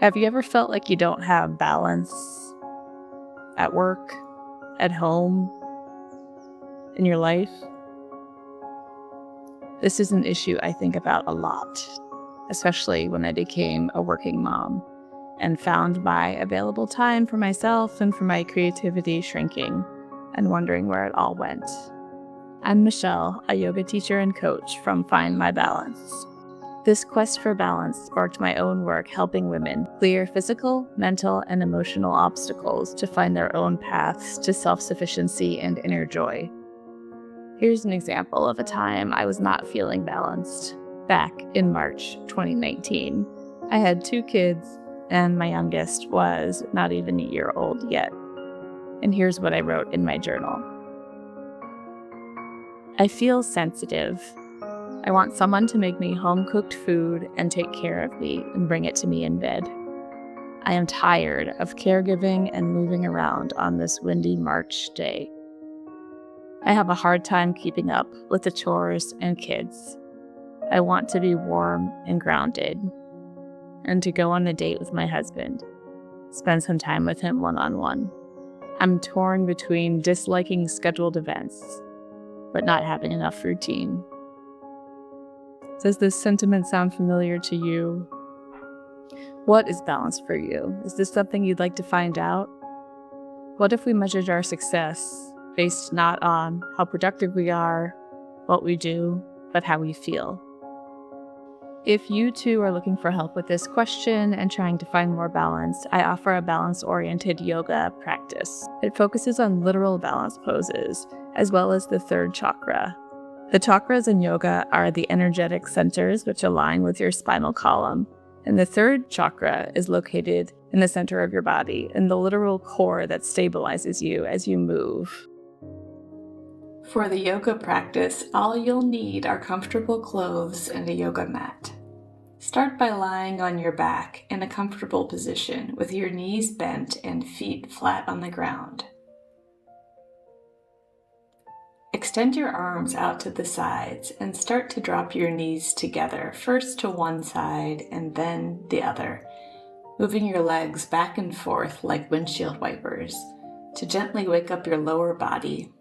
Have you ever felt like you don't have balance at work, at home, in your life? This is an issue I think about a lot, especially when I became a working mom and found my available time for myself and for my creativity shrinking and wondering where it all went. I'm Michelle, a yoga teacher and coach from Find My Balance. This quest for balance sparked my own work helping women clear physical, mental, and emotional obstacles to find their own paths to self-sufficiency and inner joy. Here's an example of a time I was not feeling balanced. Back in March 2019, I had 2 kids, and my youngest was not even a year old yet. And here's what I wrote in my journal. I feel sensitive. I want someone to make me home-cooked food and take care of me and bring it to me in bed. I am tired of caregiving and moving around on this windy March day. I have a hard time keeping up with the chores and kids. I want to be warm and grounded and to go on a date with my husband, spend some time with him one-on-one. I'm torn between disliking scheduled events, but not having enough routine. Does this sentiment sound familiar to you? What is balance for you? Is this something you'd like to find out? What if we measured our success based not on how productive we are, what we do, but how we feel? If you too are looking for help with this question and trying to find more balance, I offer a balance-oriented yoga practice. It focuses on literal balance poses, as well as the third chakra. The chakras in yoga are the energetic centers which align with your spinal column, and the third chakra is located in the center of your body, in the literal core that stabilizes you as you move. For the yoga practice, all you'll need are comfortable clothes and a yoga mat. Start by lying on your back in a comfortable position with your knees bent and feet flat on the ground. Extend your arms out to the sides and start to drop your knees together, first to one side and then the other, moving your legs back and forth like windshield wipers to gently wake up your lower body,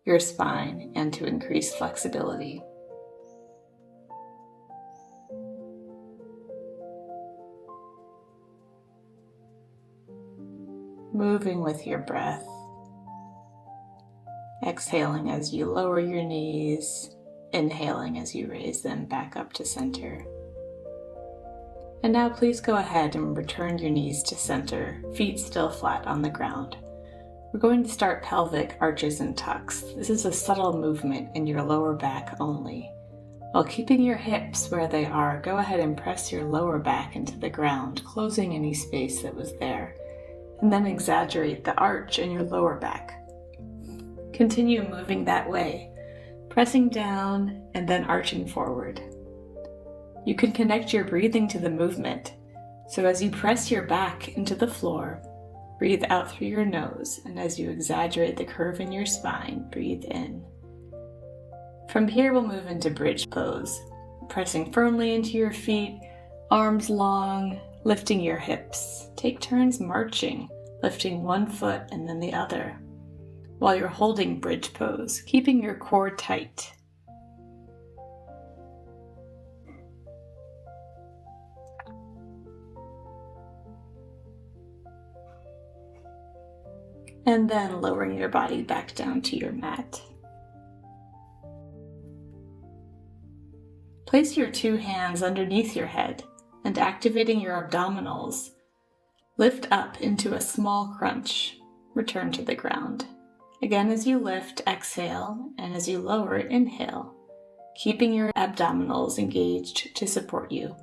your spine, and to increase flexibility. Moving with your breath. Exhaling as you lower your knees, inhaling as you raise them back up to center. And now please go ahead and return your knees to center, feet still flat on the ground. We're going to start pelvic arches and tucks. This is a subtle movement in your lower back only. While keeping your hips where they are, go ahead and press your lower back into the ground, closing any space that was there, and then exaggerate the arch in your lower back. Continue moving that way, pressing down and then arching forward. You can connect your breathing to the movement, so as you press your back into the floor, breathe out through your nose, and as you exaggerate the curve in your spine, breathe in. From here, we'll move into bridge pose, pressing firmly into your feet, arms long, lifting your hips. Take turns marching, lifting one foot and then the other, while you're holding bridge pose, keeping your core tight. And then lowering your body back down to your mat. Place your 2 hands underneath your head and activating your abdominals. Lift up into a small crunch. Return to the ground. Again, as you lift, exhale, and as you lower, inhale, keeping your abdominals engaged to support you.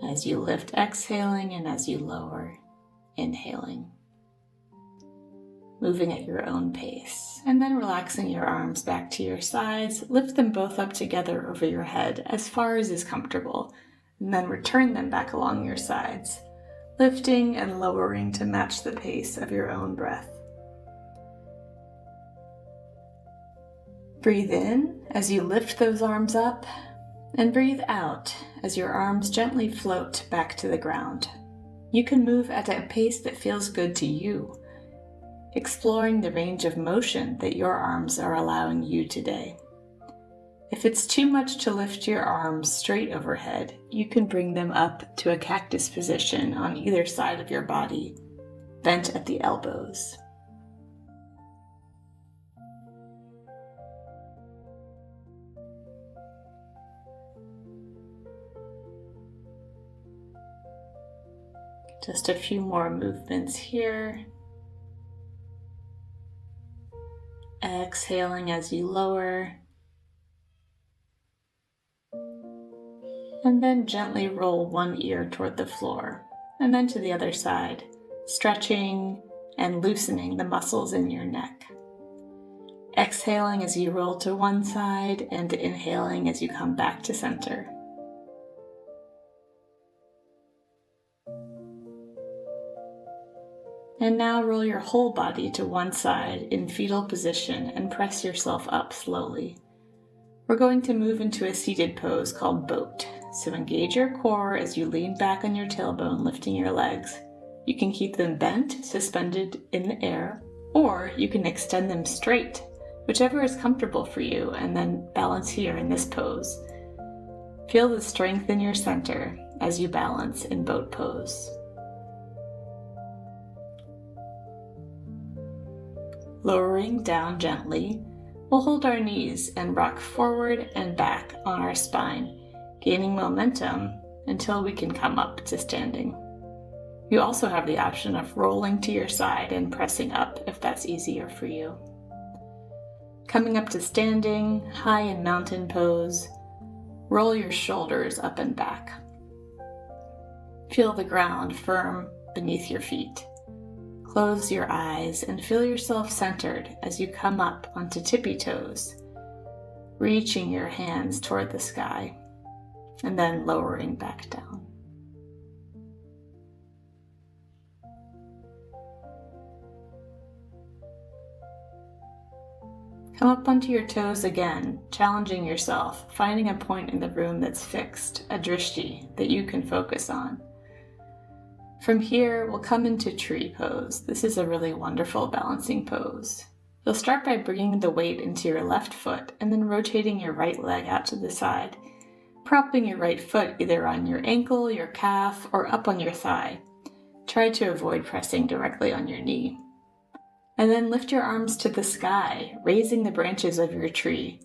As you lift, exhaling, and as you lower, inhaling. Moving at your own pace, and then relaxing your arms back to your sides. Lift them both up together over your head as far as is comfortable, and then return them back along your sides, lifting and lowering to match the pace of your own breath. Breathe in as you lift those arms up, and breathe out as your arms gently float back to the ground. You can move at a pace that feels good to you, exploring the range of motion that your arms are allowing you today. If it's too much to lift your arms straight overhead, you can bring them up to a cactus position on either side of your body, bent at the elbows. Just a few more movements here. Exhaling as you lower. And then gently roll one ear toward the floor, and then to the other side, stretching and loosening the muscles in your neck. Exhaling as you roll to one side and inhaling as you come back to center. And now roll your whole body to one side in fetal position and press yourself up slowly. We're going to move into a seated pose called boat. So engage your core as you lean back on your tailbone, lifting your legs. You can keep them bent, suspended in the air, or you can extend them straight, whichever is comfortable for you, and then balance here in this pose. Feel the strength in your center as you balance in boat pose. Lowering down gently, we'll hold our knees and rock forward and back on our spine, gaining momentum until we can come up to standing. You also have the option of rolling to your side and pressing up if that's easier for you. Coming up to standing, high in mountain pose, roll your shoulders up and back. Feel the ground firm beneath your feet. Close your eyes and feel yourself centered as you come up onto tippy toes, reaching your hands toward the sky, and then lowering back down. Come up onto your toes again, challenging yourself, finding a point in the room that's fixed, a drishti that you can focus on. From here, we'll come into tree pose. This is a really wonderful balancing pose. You'll start by bringing the weight into your left foot and then rotating your right leg out to the side, propping your right foot either on your ankle, your calf, or up on your thigh. Try to avoid pressing directly on your knee. And then lift your arms to the sky, raising the branches of your tree.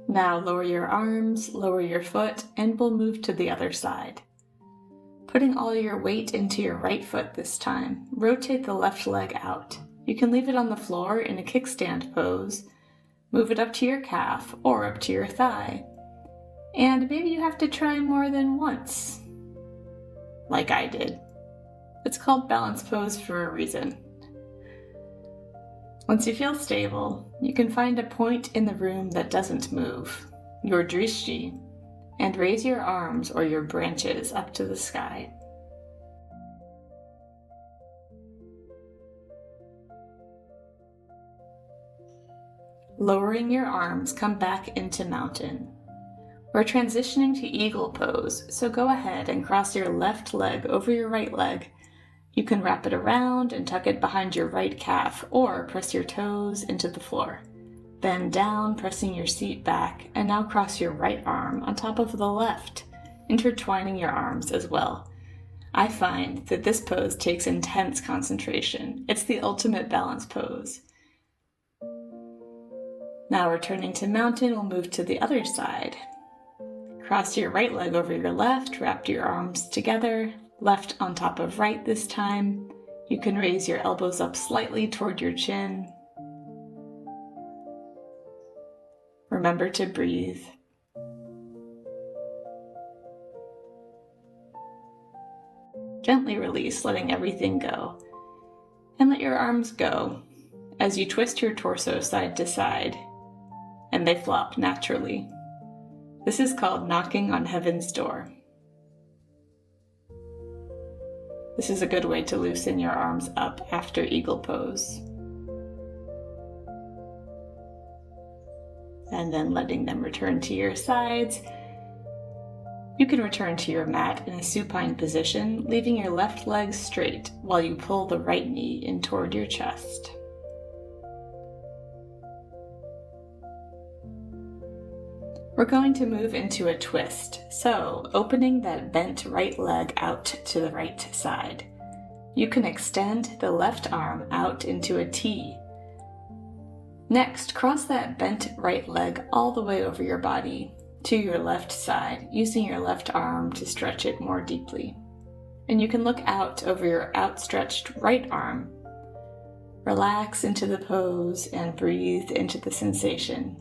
Now lower your arms, lower your foot, and we'll move to the other side. Putting all your weight into your right foot this time, rotate the left leg out. You can leave it on the floor in a kickstand pose, move it up to your calf or up to your thigh. And maybe you have to try more than once, like I did. It's called balance pose for a reason. Once you feel stable, you can find a point in the room that doesn't move, your drishti, and raise your arms or your branches up to the sky. Lowering your arms, come back into mountain. We're transitioning to eagle pose, so go ahead and cross your left leg over your right leg. You can wrap it around and tuck it behind your right calf, or press your toes into the floor. Bend down, pressing your seat back, and now cross your right arm on top of the left, intertwining your arms as well. I find that this pose takes intense concentration. It's the ultimate balance pose. Now returning to mountain, we'll move to the other side. Cross your right leg over your left, wrap your arms together, left on top of right this time. You can raise your elbows up slightly toward your chin. Remember to breathe. Gently release, letting everything go. And let your arms go as you twist your torso side to side, and they flop naturally. This is called knocking on heaven's door. This is a good way to loosen your arms up after eagle pose. And then letting them return to your sides. You can return to your mat in a supine position, leaving your left leg straight while you pull the right knee in toward your chest. We're going to move into a twist, so opening that bent right leg out to the right side. You can extend the left arm out into a T. Next, cross that bent right leg all the way over your body to your left side, using your left arm to stretch it more deeply. And you can look out over your outstretched right arm. Relax into the pose and breathe into the sensation.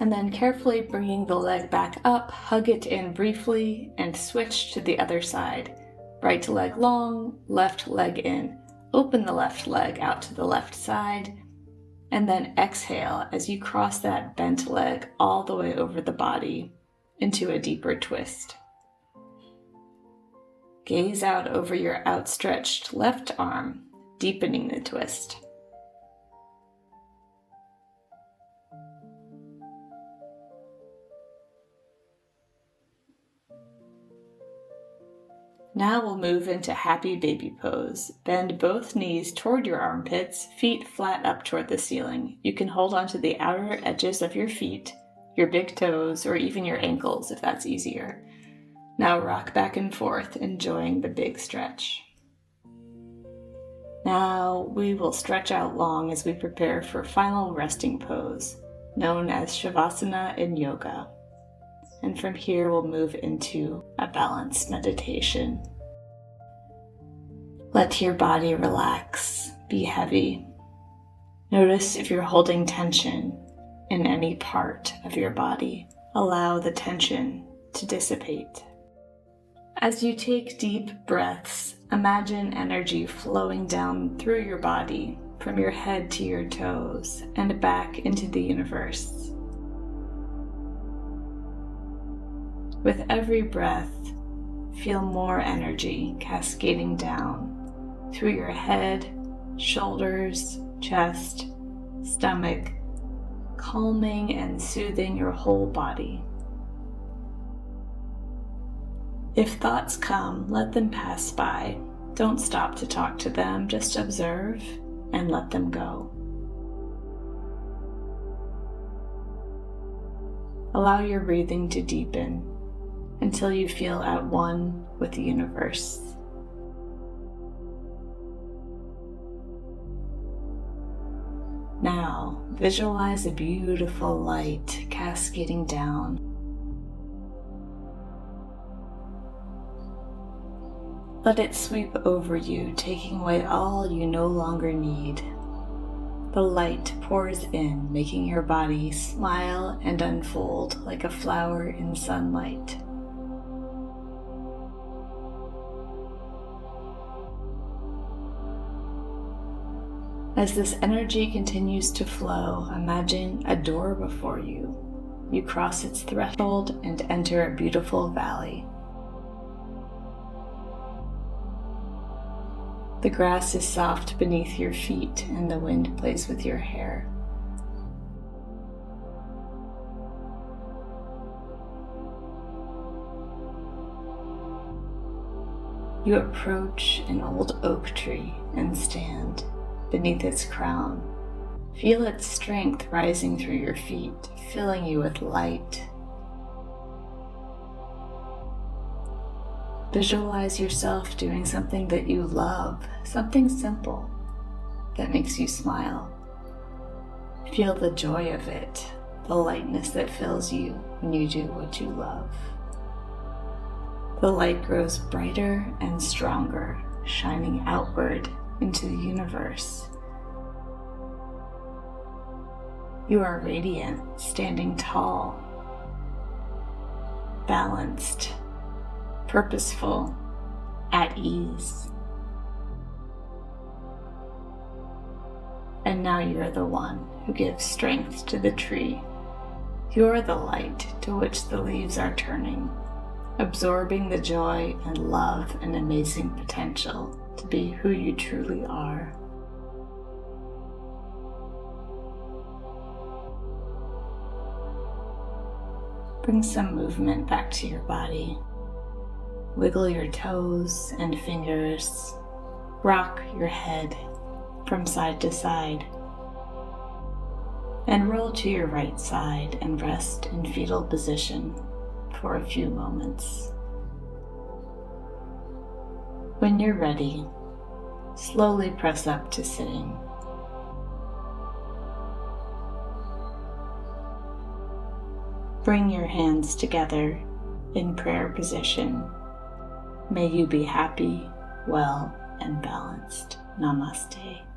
And then carefully bringing the leg back up, hug it in briefly, and switch to the other side. Right leg long, left leg in. Open the left leg out to the left side, and then exhale as you cross that bent leg all the way over the body into a deeper twist. Gaze out over your outstretched left arm, deepening the twist. Now we'll move into happy baby pose. Bend both knees toward your armpits, feet flat up toward the ceiling. You can hold onto the outer edges of your feet, your big toes, or even your ankles if that's easier. Now rock back and forth, enjoying the big stretch. Now we will stretch out long as we prepare for final resting pose, known as Shavasana in yoga. And from here we'll move into a balanced meditation. Let your body relax, be heavy. Notice if you're holding tension in any part of your body. Allow the tension to dissipate. As you take deep breaths, imagine energy flowing down through your body, from your head to your toes, and back into the universe. With every breath, feel more energy cascading down through your head, shoulders, chest, stomach, calming and soothing your whole body. If thoughts come, let them pass by. Don't stop to talk to them, just observe and let them go. Allow your breathing to deepen until you feel at one with the universe. Now, visualize a beautiful light cascading down. Let it sweep over you, taking away all you no longer need. The light pours in, making your body smile and unfold like a flower in sunlight. As this energy continues to flow, imagine a door before you. You cross its threshold and enter a beautiful valley. The grass is soft beneath your feet and the wind plays with your hair. You approach an old oak tree and stand beneath its crown. Feel its strength rising through your feet, filling you with light. Visualize yourself doing something that you love, something simple that makes you smile. Feel the joy of it, the lightness that fills you when you do what you love. The light grows brighter and stronger, shining outward into the universe. You are radiant, standing tall, balanced, purposeful, at ease. And now you are the one who gives strength to the tree You are the light to which the leaves are turning, absorbing the joy and love and amazing potential to be who you truly are. Bring some movement back to your body. Wiggle your toes and fingers. Rock your head from side to side. And roll to your right side and rest in fetal position for a few moments. When you're ready, slowly press up to sitting. Bring your hands together in prayer position. May you be happy, well, and balanced. Namaste.